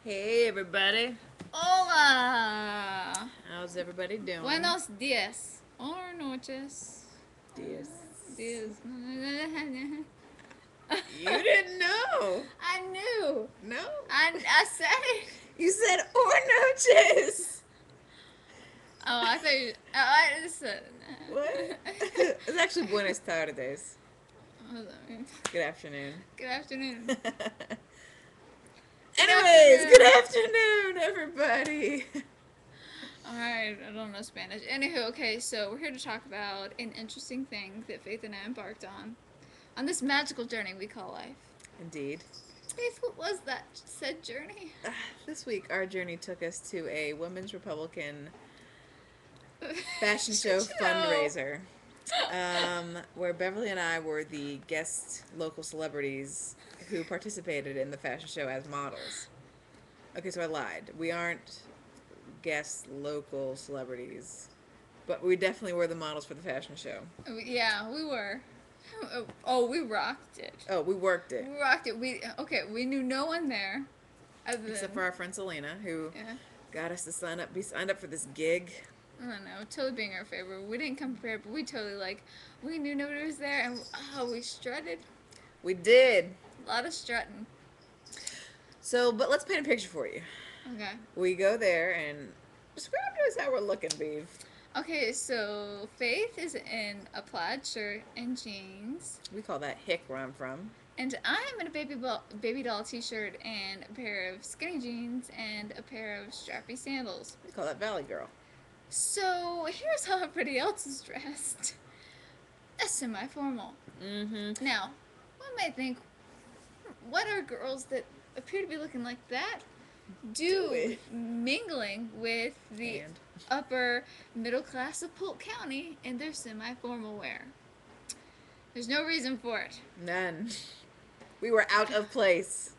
Hey everybody, Hola. how's everybody doing? Buenos días. Or noches. Dias. Dias. You didn't know? I knew. No? I said it. You said or noches! Oh, I thought you. Oh, I just said What? it. It's actually Buenos tardes. What does that mean? Good afternoon. Good afternoon. Good Anyways, good afternoon. afternoon, everybody. Alright, I don't know Spanish. Anywho, okay, so we're here to talk about an interesting thing that Faith and I embarked on this magical journey we call life. Indeed. Faith, what was that said journey? This week, our journey took us to a Women's Republican fashion show Show. fundraiser. Where Beverly and I were the guest local celebrities who participated in the fashion show as models. Okay, so I lied. We aren't guest local celebrities, but we definitely were the models for the fashion show. Yeah, we were. Oh, we rocked it. Oh, we worked it. We rocked it. We knew no one there, other Except than for our friend Selena, who yeah. got us to be signed up for this gig. I don't know, totally being our favor. We didn't come prepared, but we totally we knew nobody was there, and we strutted. We did. A lot of strutting. So, but let's paint a picture for you. Okay. We go there and describe to us how we're looking, Beeve. Okay, so Faith is in a plaid shirt and jeans, We call that hick where I'm from. and I'm in a baby doll T-shirt and a pair of skinny jeans and a pair of strappy sandals. We call that Valley Girl. So here's how everybody else is dressed. A semi-formal. Mm-hmm. Now, one might think, what are girls that appear to be looking like that do mingling with the And upper middle class of Polk County in their semi-formal wear? There's no reason for it. none. We were out of place.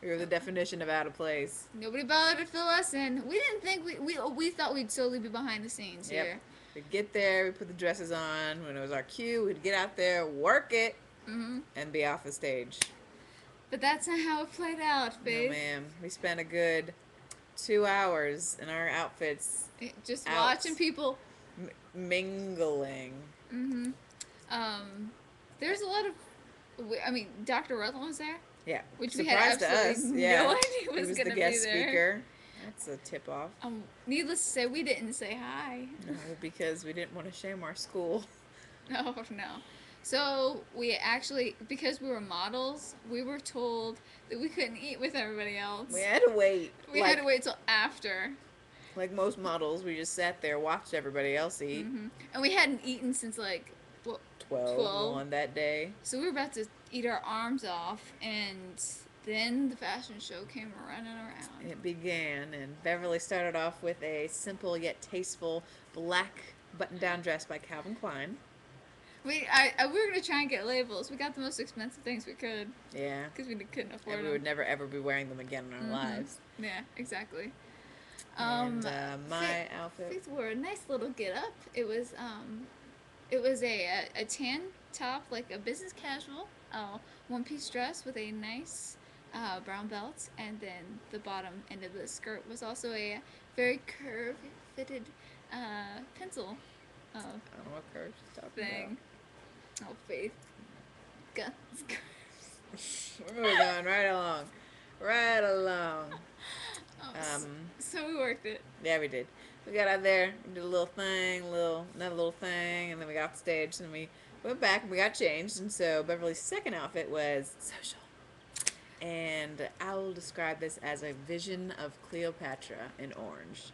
We were the definition of out of place. Nobody bothered to fill us in. We didn't think we thought we'd solely be behind the scenes Yep. here. We'd get there, we'd put the dresses on. When it was our cue, we'd get out there, work it, Mm-hmm. and be off the stage. But that's not how it played out, No, Faith. ma'am. We spent a good 2 hours in our outfits Just out watching people. mingling. Mm-hmm. There's a lot of. I mean, Dr. Rutland was there, Yeah. which we had Surprise to absolutely us. Yeah. no idea He was was going the to be guest there. speaker. That's a tip off. Needless to say, we didn't say hi. No, because we didn't want to shame our school. No, no. So we actually, because we were models, we were told that we couldn't eat with everybody else. We had to wait. We had to wait till after. Like most models, we just sat there, watched everybody else eat. Mm-hmm. And we hadn't eaten since like, what, 12 on that day. So we were about to eat our arms off, and then the fashion show came running around. It began, and Beverly started off with a simple yet tasteful black button-down dress by Calvin Klein. We were gonna try and get labels. We got the most expensive things we could Yeah. because we couldn't afford And we them. would never ever be wearing them again in our lives. Yeah, exactly. And my outfit. Faith wore a nice little get up. It was a tan top, like a business casual, one piece dress with a nice brown belt, and then the bottom end of the skirt was also a very curve fitted pencil I don't know what curves she's talking thing. Oh, Faith. Guns. about. We're moving on right along. Right along. Oh, so we worked it. Yeah, we did. We got out there, we did a little thing, another little thing, and then we got off the stage, and we went back and we got changed. And so Beverly's second outfit was social. And I will describe this as a vision of Cleopatra in orange.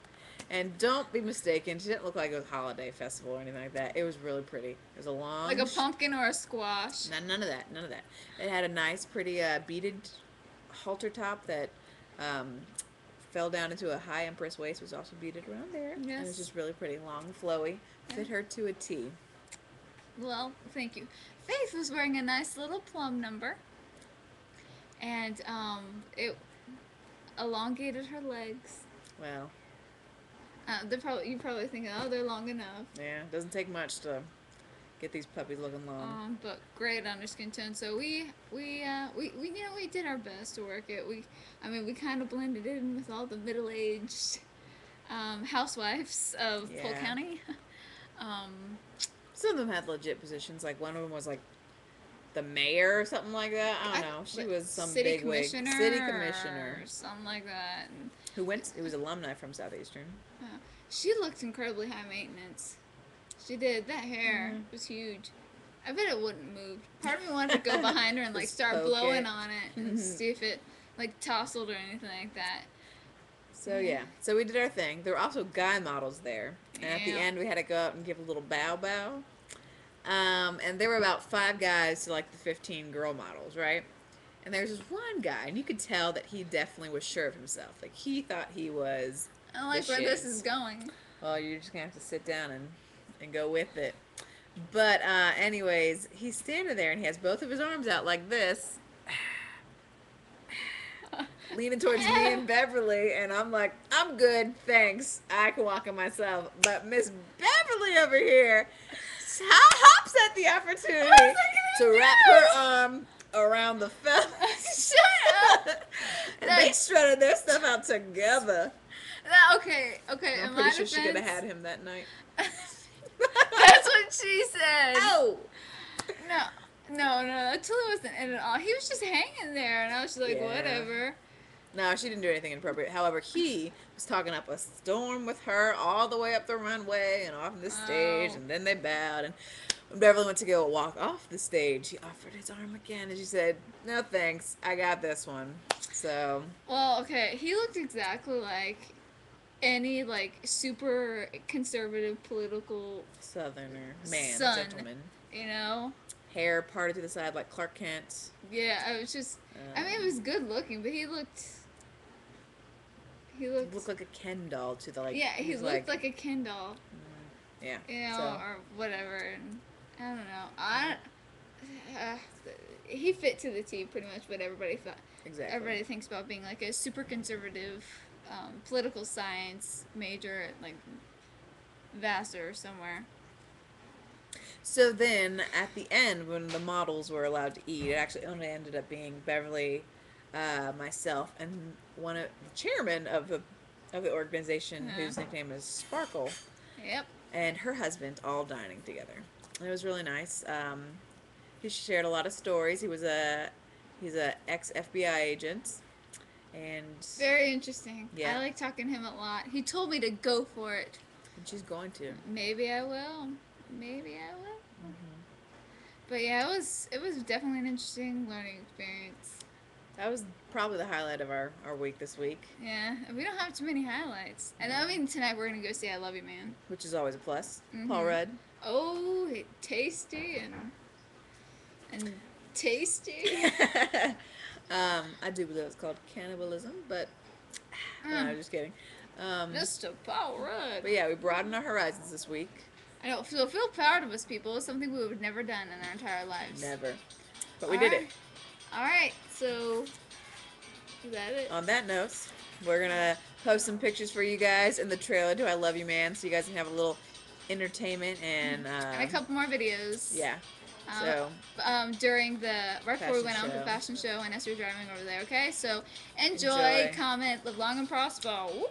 And don't be mistaken, she didn't look like it was a holiday festival or anything like that. It was really pretty. It was a long... Like a pumpkin or a squash. None of that. None of that. It had a nice, pretty beaded halter top that fell down into a high empress waist, was also beaded around there. Yes. It was just really pretty, long, flowy. Fit her to a T. Well, thank you. Faith was wearing a nice little plum number. And it elongated her legs. Well, You're probably thinking, oh, they're long enough. yeah, it doesn't take much to Get these puppies looking long. But great underskin tone. So we did our best to work it. We kind of blended in with all the middle-aged housewives of Polk Yeah. County. um, Some of them had legit positions. Like one of them was like the mayor or something like that. I don't know. She was some city big wig. commissioner, City commissioner. or something like that. And, Who went? It was alumni from Southeastern. she looked incredibly high maintenance. She did. That hair was huge. I bet it wouldn't move. Part of me wanted to go behind her and like Just start poke blowing it. on it and see if it like tousled or anything like that. So yeah, so we did our thing. There were also guy models there, and at the Yeah. end we had to go out and give a little bow. And there were about 5 guys to like the 15 girl models, right? And there was this one guy, and you could tell that he definitely was sure of himself. Like he thought he was. I like the where this shiz. is going. Well, you're just gonna have to sit down and go with it. But anyways, he's standing there and he has both of his arms out like this, leaning towards me and Beverly, and I'm like, I'm good, thanks. I can walk on myself. But Miss Beverly over here hops at the opportunity to wrap her arm around the fella. Shut up! And they strutted their stuff out together. Okay. I'm In pretty my sure she could have defense- had him that night. That's what she said. Oh! No, that totally wasn't it at all. He was just hanging there, and I was just like, Yeah. whatever. No, she didn't do anything inappropriate. However, he was talking up a storm with her all the way up the runway and off the stage, and then they bowed. And when Beverly went to go walk off the stage, he offered his arm again, and she said, "No thanks, I got this one." So, Well, okay, he looked exactly like any like super conservative political, Southerner man, Son. gentleman, you know. hair parted to the side like Clark Kent. Yeah, I was just. I mean, it was good looking, but he looked. He looked like a Ken doll to the like. Yeah, he looked like a Ken doll. Yeah. You know, So, or whatever. And I don't know. He fit to the T pretty much what everybody thought. exactly. Everybody thinks about being like a super conservative political science major at like Vassar or somewhere. So then, at the end, when the models were allowed to eat, it actually only ended up being Beverly, myself, and one of the chairman of the organization, whose nickname is Sparkle, Yep. and her husband, all dining together. And it was really nice. He shared a lot of stories. He's a ex FBI agent, and Very interesting. Yeah. I like talking to him a lot. He told me to go for it. she's going to. Maybe I will. But yeah, it was definitely an interesting learning experience. That was probably the highlight of our week this week, Yeah, we don't have too many highlights. And I mean, tonight we're gonna go see I Love You, Man. which is always a plus. Paul Rudd. Oh, tasty and tasty. I do believe it's called cannibalism, but no, just kidding. Mr. Paul Rudd. But yeah, we broadened our horizons this week. I don't feel proud of us, people. It's something we would have never done in our entire lives. Never. But we did it. All right, so is that it? On that note, we're going to post some pictures for you guys in the trailer to I Love You Man, so you guys can have a little entertainment and And a couple more videos. yeah. So during the right before we went Fashion on the show. fashion show and as we were driving over there. Okay, so enjoy. Comment, live long and prosper. Woo-hoo.